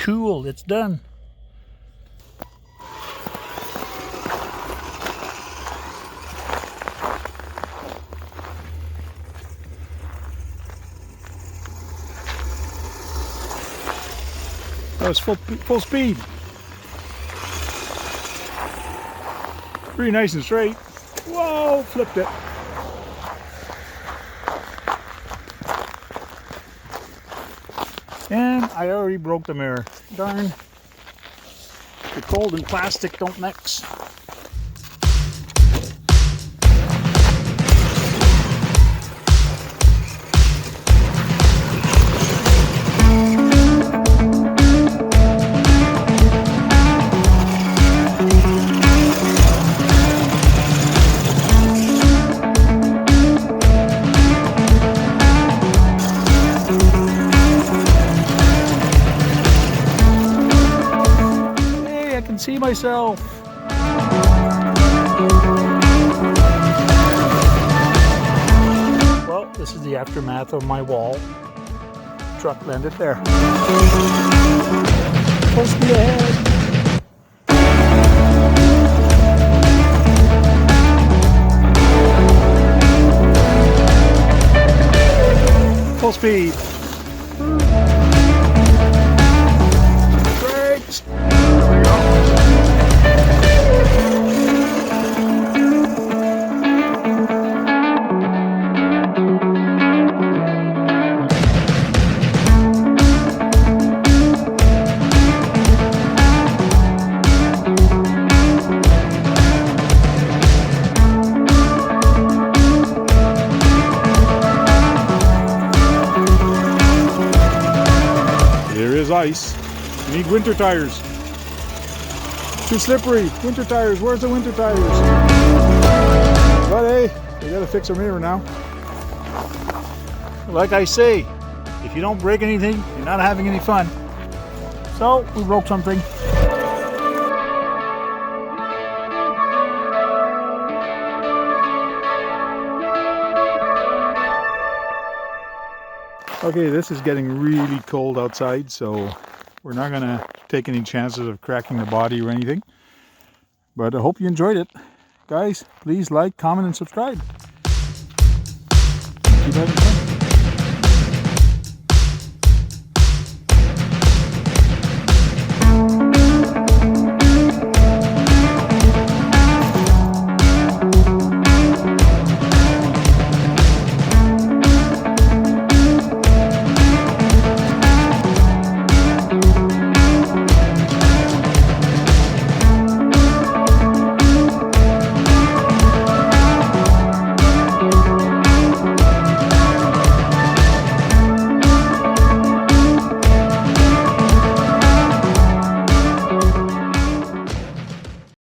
cool. It's done. That was full speed. Pretty nice and straight. Whoa, flipped it. And I already broke the mirror. Darn. The cold and plastic don't mix. See myself. Well, this is the aftermath of my wall. Truck landed there. Full speed ahead. Full speed. Brakes. There is ice. You need winter tires. Too slippery. Winter tires. Where's the winter tires? But hey, we gotta fix our mirror now. Like I say, if you don't break anything, you're not having any fun. So we broke something. Okay, this is getting really cold outside, so we're not gonna take any chances of cracking the body or anything. But I hope you enjoyed it. Guys, please like, comment, and subscribe. Keep having fun.